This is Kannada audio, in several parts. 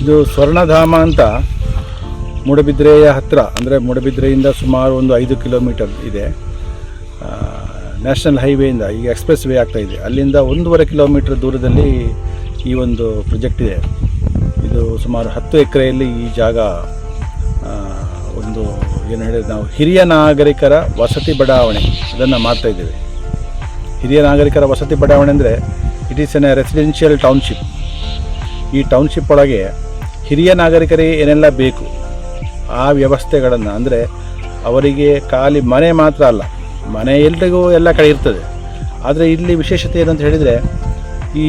ಇದು ಸ್ವರ್ಣಧಾಮ ಅಂತ ಮೂಡಬಿದ್ರೆಯ ಹತ್ತಿರ, ಅಂದರೆ ಮೂಡಬಿದ್ರೆಯಿಂದ ಸುಮಾರು ಒಂದು 5 ಕಿಲೋಮೀಟರ್ ಇದೆ. ನ್ಯಾಷನಲ್ ಹೈವೇಯಿಂದ ಈಗ ಎಕ್ಸ್ಪ್ರೆಸ್ ವೇ ಆಗ್ತಾಯಿದೆ, ಅಲ್ಲಿಂದ 1.5 ಕಿಲೋಮೀಟರ್ ದೂರದಲ್ಲಿ ಈ ಒಂದು ಪ್ರಾಜೆಕ್ಟ್ ಇದೆ. ಇದು ಸುಮಾರು 10 ಎಕರೆಯಲ್ಲಿ ಈ ಜಾಗ ಒಂದು ಏನು ಹೇಳಿದ್ರೆ ನಾವು ಹಿರಿಯ ನಾಗರಿಕರ ವಸತಿ ಬಡಾವಣೆ ಅದನ್ನು ಮಾಡ್ತಾಯಿದ್ದೇವೆ. ಹಿರಿಯ ನಾಗರಿಕರ ವಸತಿ ಬಡಾವಣೆ ಅಂದರೆ it is N residential township. ಈ ಟೌನ್ಶಿಪ್ ಒಳಗೆ ಹಿರಿಯ ನಾಗರಿಕರಿಗೆ ಏನೆಲ್ಲ ಬೇಕು ಆ ವ್ಯವಸ್ಥೆಗಳನ್ನು, ಅಂದರೆ ಅವರಿಗೆ ಖಾಲಿ ಮನೆ ಮಾತ್ರ ಅಲ್ಲ, ಮನೆ ಎಲ್ರಿಗೂ ಎಲ್ಲ ಕಡೆ ಇರ್ತದೆ. ಆದರೆ ಇಲ್ಲಿ ವಿಶೇಷತೆ ಏನಂತ ಹೇಳಿದರೆ, ಈ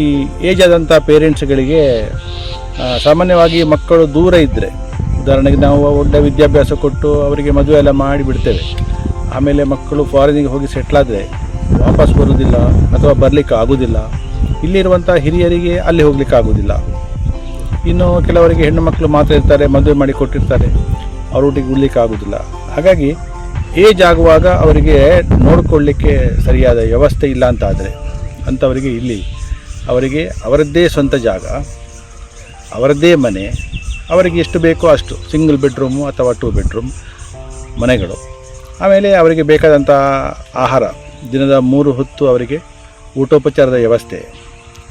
ಏಜ್ ಆದಂಥ ಪೇರೆಂಟ್ಸ್ಗಳಿಗೆ ಸಾಮಾನ್ಯವಾಗಿ ಮಕ್ಕಳು ದೂರ ಇದ್ದರೆ, ಉದಾಹರಣೆಗೆ ನಾವು ಒಳ್ಳೆಯ ವಿದ್ಯಾಭ್ಯಾಸ ಕೊಟ್ಟು ಅವರಿಗೆ ಮದುವೆ ಎಲ್ಲ ಮಾಡಿಬಿಡ್ತೇವೆ. ಆಮೇಲೆ ಮಕ್ಕಳು ಫಾರಿನಿಗೆ ಹೋಗಿ ಸೆಟ್ಲಾದರೆ ವಾಪಸ್ ಬರೋದಿಲ್ಲ ಅಥವಾ ಬರಲಿಕ್ಕೆ ಆಗೋದಿಲ್ಲ. ಇಲ್ಲಿರುವಂಥ ಹಿರಿಯರಿಗೆ ಅಲ್ಲಿ ಹೋಗಲಿಕ್ಕೆ ಆಗೋದಿಲ್ಲ. ಇನ್ನು ಕೆಲವರಿಗೆ ಹೆಣ್ಣು ಮಕ್ಕಳು ಮಾತ್ರ ಇರ್ತಾರೆ, ಮದುವೆ ಮಾಡಿ ಕೊಟ್ಟಿರ್ತಾರೆ, ಅವರೊಟ್ಟಿಗೆ ಉಳ್ಲಿಕ್ಕೆ ಆಗೋದಿಲ್ಲ. ಹಾಗಾಗಿ ಏಜ್ ಆಗುವಾಗ ಅವರಿಗೆ ನೋಡಿಕೊಳ್ಳಿಕ್ಕೆ ಸರಿಯಾದ ವ್ಯವಸ್ಥೆ ಇಲ್ಲ ಅಂತ ಆದರೆ ಅಂಥವರಿಗೆ ಇಲ್ಲಿ ಅವರಿಗೆ ಅವರದ್ದೇ ಸ್ವಂತ ಜಾಗ, ಅವರದ್ದೇ ಮನೆ, ಅವರಿಗೆ ಎಷ್ಟು ಬೇಕೋ ಅಷ್ಟು ಸಿಂಗಲ್ ಬೆಡ್ರೂಮು ಅಥವಾ 2 ಬೆಡ್ರೂಮ್ ಮನೆಗಳು. ಆಮೇಲೆ ಅವರಿಗೆ ಬೇಕಾದಂಥ ಆಹಾರ, ದಿನದ 3 ಹೊತ್ತು ಅವರಿಗೆ ಊಟೋಪಚಾರದ ವ್ಯವಸ್ಥೆ.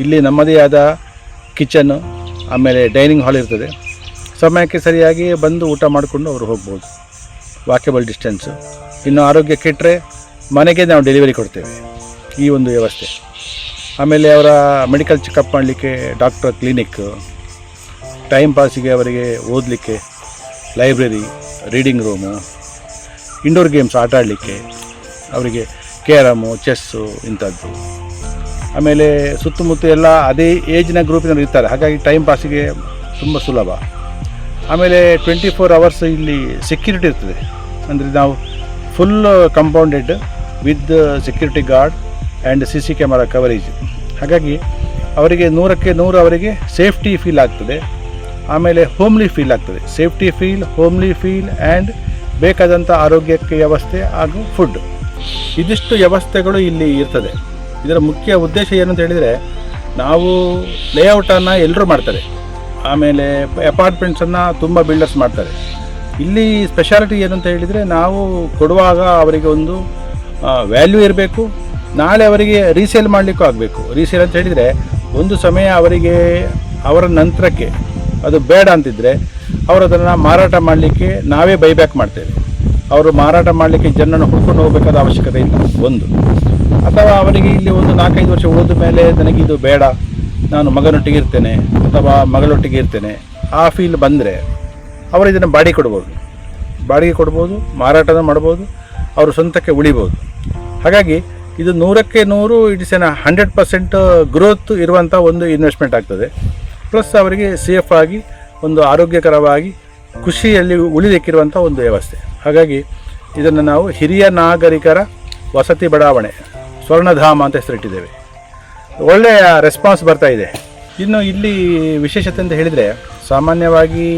ಇಲ್ಲಿ ನಮ್ಮದೇ ಆದ ಕಿಚನ್, ಆಮೇಲೆ ಡೈನಿಂಗ್ ಹಾಲ್ ಇರ್ತದೆ. ಸಮಯಕ್ಕೆ ಸರಿಯಾಗಿ ಬಂದು ಊಟ ಮಾಡಿಕೊಂಡು ಅವರು ಹೋಗ್ಬೋದು, ವಾಕೇಬಲ್ ಡಿಸ್ಟೆನ್ಸು. ಇನ್ನು ಆರೋಗ್ಯ ಕೆಟ್ಟರೆ ಮನೆಗೆ ನಾವು ಡೆಲಿವರಿ ಕೊಡ್ತೇವೆ, ಈ ಒಂದು ವ್ಯವಸ್ಥೆ. ಆಮೇಲೆ ಅವರ ಮೆಡಿಕಲ್ ಚೆಕಪ್ ಮಾಡಲಿಕ್ಕೆ ಡಾಕ್ಟರ್ ಕ್ಲಿನಿಕ್, ಟೈಮ್ ಪಾಸಿಗೆ ಅವರಿಗೆ ಓದಲಿಕ್ಕೆ library, reading room, indoor games ಆಟ ಆಡಲಿಕ್ಕೆ ಅವರಿಗೆ ಕ್ಯಾರಮು, ಚೆಸ್ಸು ಇಂಥದ್ದು. ಆಮೇಲೆ ಸುತ್ತಮುತ್ತ ಎಲ್ಲ ಅದೇ ಏಜ್ನ ಗ್ರೂಪಿನವ್ರು ಇರ್ತಾರೆ, ಹಾಗಾಗಿ ಟೈಮ್ ಪಾಸಿಗೆ ತುಂಬ ಸುಲಭ. ಆಮೇಲೆ 24 ಅವರ್ಸ್ ಇಲ್ಲಿ ಸೆಕ್ಯೂರಿಟಿ ಇರ್ತದೆ. ಅಂದರೆ ನಾವು full compounded with security guard and CC camera coverage. ಹಾಗಾಗಿ ಅವರಿಗೆ 100ಕ್ಕೆ 100 ಅವರಿಗೆ ಸೇಫ್ಟಿ ಫೀಲ್ ಆಗ್ತದೆ. ಆಮೇಲೆ ಹೋಮ್ಲಿ ಫೀಲ್ ಆಗ್ತದೆ, safety feel, homely feel and ಬೇಕಾದಂಥ ಆರೋಗ್ಯಕ್ಕೆ ವ್ಯವಸ್ಥೆ ಹಾಗೂ ಫುಡ್, ಇದಿಷ್ಟು ವ್ಯವಸ್ಥೆಗಳು ಇಲ್ಲಿ ಇರ್ತದೆ. ಇದರ ಮುಖ್ಯ ಉದ್ದೇಶ ಏನಂತ ಹೇಳಿದರೆ, ನಾವು ಲೇಔಟನ್ನು ಎಲ್ಲರೂ ಮಾಡ್ತಾರೆ, ಆಮೇಲೆ ಅಪಾರ್ಟ್ಮೆಂಟ್ಸನ್ನು ತುಂಬ ಬಿಲ್ಡರ್ಸ್ ಮಾಡ್ತಾರೆ. ಇಲ್ಲಿ ಸ್ಪೆಷಾಲಿಟಿ ಏನಂತ ಹೇಳಿದರೆ, ನಾವು ಕೊಡುವಾಗ ಅವರಿಗೆ ಒಂದು ವ್ಯಾಲ್ಯೂ ಇರಬೇಕು, ನಾಳೆ ಅವರಿಗೆ ರೀಸೇಲ್ ಮಾಡಲಿಕ್ಕೂ ಆಗಬೇಕು. ರೀಸೇಲ್ ಅಂತ ಹೇಳಿದರೆ, ಒಂದು ಸಮಯ ಅವರಿಗೆ ಅವರ ನಂತರಕ್ಕೆ ಅದು ಬೇಡ ಅಂತಿದ್ದರೆ ಅವರು ಅದನ್ನು ಮಾರಾಟ ಮಾಡಲಿಕ್ಕೆ ನಾವೇ ಬೈಬ್ಯಾಕ್ ಮಾಡ್ತೇವೆ. ಅವರು ಮಾರಾಟ ಮಾಡಲಿಕ್ಕೆ ಜನರನ್ನು ಹುಡ್ಕೊಂಡು ಹೋಗಬೇಕಾದ ಅವಶ್ಯಕತೆ ಇಲ್ಲ ಒಂದು. ಅಥವಾ ಅವರಿಗೆ ಇಲ್ಲಿ ಒಂದು 4-5 ವರ್ಷ ಉಳಿದ ಮೇಲೆ ನನಗಿದು ಬೇಡ, ನಾನು ಮಗನೊಟ್ಟಿಗೆ ಇರ್ತೇನೆ ಅಥವಾ ಮಗಳೊಟ್ಟಿಗೆ ಇರ್ತೇನೆ, ಆ ಫೀಲ್ ಬಂದರೆ ಅವರು ಇದನ್ನು ಬಾಡಿಗೆ ಕೊಡ್ಬೋದು, ಮಾರಾಟನ ಮಾಡ್ಬೋದು, ಅವರು ಸ್ವಂತಕ್ಕೆ ಉಳಿಬೋದು. ಹಾಗಾಗಿ ಇದು 100ಕ್ಕೆ 100 ಇಟ್ ಇಸ್ 100% ಗ್ರೋತ್ ಇರುವಂಥ ಒಂದು ಇನ್ವೆಸ್ಟ್ಮೆಂಟ್ ಆಗ್ತದೆ. ಪ್ಲಸ್ ಅವರಿಗೆ ಸೇಫ್ ಆಗಿ ಒಂದು ಆರೋಗ್ಯಕರವಾಗಿ ಖುಷಿಯಲ್ಲಿ ಉಳಿಲಿಕ್ಕಿರುವಂಥ ಒಂದು ವ್ಯವಸ್ಥೆ. ಹಾಗಾಗಿ ಇದನ್ನು ನಾವು ಹಿರಿಯ ನಾಗರಿಕರ ವಸತಿ ಬಡಾವಣೆ ಸ್ವರ್ಣಧಾಮ ಅಂತ ಹೆಸರಿಟ್ಟಿದ್ದೇವೆ. ಒಳ್ಳೆಯ ರೆಸ್ಪಾನ್ಸ್ ಬರ್ತಾ ಇದೆ. ಇನ್ನು ಇಲ್ಲಿ ವಿಶೇಷತೆ ಅಂತ ಹೇಳಿದರೆ, ಸಾಮಾನ್ಯವಾಗಿ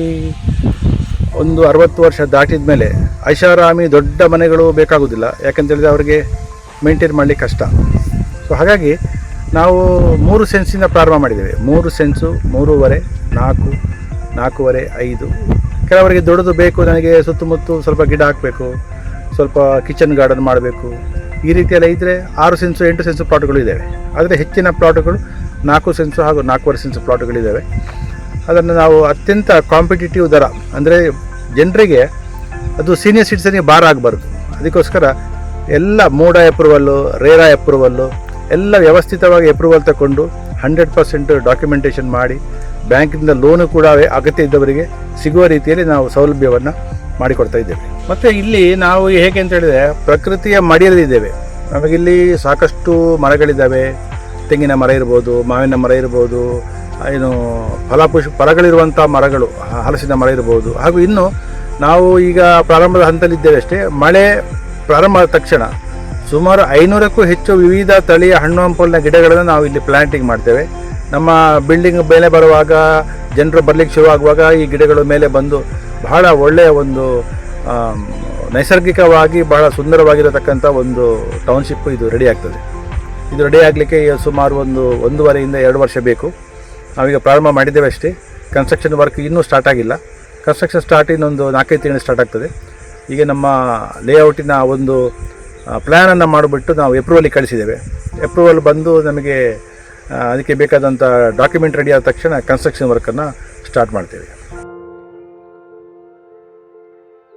ಒಂದು 60 ವರ್ಷ ದಾಟಿದ ಮೇಲೆ ಐಷಾರಾಮಿ ದೊಡ್ಡ ಮನೆಗಳು ಬೇಕಾಗೋದಿಲ್ಲ. ಯಾಕಂತೇಳಿದರೆ ಅವರಿಗೆ ಮೇಂಟೈನ್ ಮಾಡಲಿಕ್ಕೆ ಕಷ್ಟ. ಸೊ ಹಾಗಾಗಿ ನಾವು 3 ಸೆನ್ಸಿಂದ ಪ್ರಾರಂಭ ಮಾಡಿದ್ದೇವೆ. 3 ಸೆನ್ಸು, 3.5, 4, 4.5, 5. ಕೆಲವರಿಗೆ ದೊಡ್ಡದು ಬೇಕು, ನನಗೆ ಸುತ್ತಮುತ್ತ ಸ್ವಲ್ಪ ಗಿಡ ಹಾಕಬೇಕು, ಸ್ವಲ್ಪ ಕಿಚನ್ ಗಾರ್ಡನ್ ಮಾಡಬೇಕು, ಈ ರೀತಿಯೆಲ್ಲ ಇದ್ದರೆ 6 ಸೆನ್ಸು 8 ಸೆನ್ಸು ಪ್ಲಾಟ್ಗಳು ಇದ್ದಾವೆ. ಆದರೆ ಹೆಚ್ಚಿನ ಪ್ಲಾಟ್ಗಳು 4 ಸೆನ್ಸು ಹಾಗೂ 4.5 ಸೆನ್ಸು ಪ್ಲಾಟ್ಗಳಿದ್ದಾವೆ. ಅದನ್ನು ನಾವು ಅತ್ಯಂತ ಕಾಂಪಿಟೇಟಿವ್ ದರ, ಅಂದರೆ ಜನರಿಗೆ ಅದು ಸೀನಿಯರ್ ಸಿಟಿಸನ್ಗೆ ಭಾರ ಆಗಬಾರ್ದು. ಅದಕ್ಕೋಸ್ಕರ ಎಲ್ಲ ಮೂಡ ಅಪ್ರೂವಲ್ಲು, ರೇರಾ ಅಪ್ರೂವಲ್ಲು ಎಲ್ಲ ವ್ಯವಸ್ಥಿತವಾಗಿ ಅಪ್ರೂವಲ್ ತಗೊಂಡು 100% ಡಾಕ್ಯುಮೆಂಟೇಷನ್ ಮಾಡಿ ಬ್ಯಾಂಕಿಂದ ಲೋನು ಕೂಡ ಅಗತ್ಯ ಇದ್ದವರಿಗೆ ಸಿಗುವ ರೀತಿಯಲ್ಲಿ ನಾವು ಸೌಲಭ್ಯವನ್ನು ಮಾಡಿಕೊಡ್ತಾ ಇದ್ದೇವೆ. ಮತ್ತು ಇಲ್ಲಿ ನಾವು ಹೇಗೆ ಅಂತ ಹೇಳಿದರೆ, ಪ್ರಕೃತಿಯ ಮಡಿಯಲ್ಲಿದ್ದೇವೆ. ನಮಗಿಲ್ಲಿ ಸಾಕಷ್ಟು ಮರಗಳಿದ್ದಾವೆ. ತೆಂಗಿನ ಮರ ಇರ್ಬೋದು, ಮಾವಿನ ಮರ ಇರ್ಬೋದು, ಏನು ಫಲಗಳಿರುವಂಥ ಮರಗಳು, ಹಲಸಿನ ಮರ ಇರ್ಬೋದು. ಹಾಗೂ ಇನ್ನು ನಾವು ಈಗ ಪ್ರಾರಂಭದ ಹಂತದಲ್ಲಿದ್ದೇವೆ ಅಷ್ಟೇ. ಮಳೆ ಪ್ರಾರಂಭ ಆದ ತಕ್ಷಣ ಸುಮಾರು 500ಕ್ಕೂ ಹೆಚ್ಚು ವಿವಿಧ ತಳಿಯ ಹಣ್ಣು ಹಂಪಲಿನ ಗಿಡಗಳನ್ನು ನಾವು ಇಲ್ಲಿ ಪ್ಲಾಂಟಿಂಗ್ ಮಾಡ್ತೇವೆ. ನಮ್ಮ ಬಿಲ್ಡಿಂಗ್ ಮೇಲೆ ಬರುವಾಗ, ಜನರು ಬರಲಿಕ್ಕೆ ಶುರುವಾಗುವಾಗ ಈ ಗಿಡಗಳು ಮೇಲೆ ಬಂದು ಬಹಳ ಒಳ್ಳೆಯ ಒಂದು ನೈಸರ್ಗಿಕವಾಗಿ ಬಹಳ ಸುಂದರವಾಗಿರತಕ್ಕಂಥ ಒಂದು ಟೌನ್ಶಿಪ್ ಇದು ರೆಡಿ ಆಗ್ತದೆ. ಇದು ರೆಡಿ ಆಗಲಿಕ್ಕೆ ಸುಮಾರು 1.5 ಇಂದ 2 ವರ್ಷ ಬೇಕು. ನಾವೀಗ ಪ್ರಾರಂಭ ಮಾಡಿದ್ದೇವೆ ಅಷ್ಟೇ. ಕನ್ಸ್ಟ್ರಕ್ಷನ್ ವರ್ಕ್ ಇನ್ನೂ ಸ್ಟಾರ್ಟ್ ಆಗಿಲ್ಲ. ಕನ್ಸ್ಟ್ರಕ್ಷನ್ ಸ್ಟಾರ್ಟ್ ಇನ್ನೊಂದು 4-5 ತಿಂಗಳು ಸ್ಟಾರ್ಟ್ ಆಗ್ತದೆ. ಈಗ ನಮ್ಮ ಲೇಔಟಿನ ಒಂದು ಪ್ಲ್ಯಾನನ್ನು ಮಾಡಿಬಿಟ್ಟು ನಾವು ಎಪ್ರೂವಲಿಗೆ ಕಳಿಸಿದ್ದೇವೆ. ಎಪ್ರೂವಲ್ ಬಂದು ನಮಗೆ ಅದಕ್ಕೆ ಬೇಕಾದಂಥ ಡಾಕ್ಯುಮೆಂಟ್ ರೆಡಿ ಆದ ತಕ್ಷಣ ಕನ್ಸ್ಟ್ರಕ್ಷನ್ ವರ್ಕನ್ನು ಸ್ಟಾರ್ಟ್ ಮಾಡ್ತೇವೆ.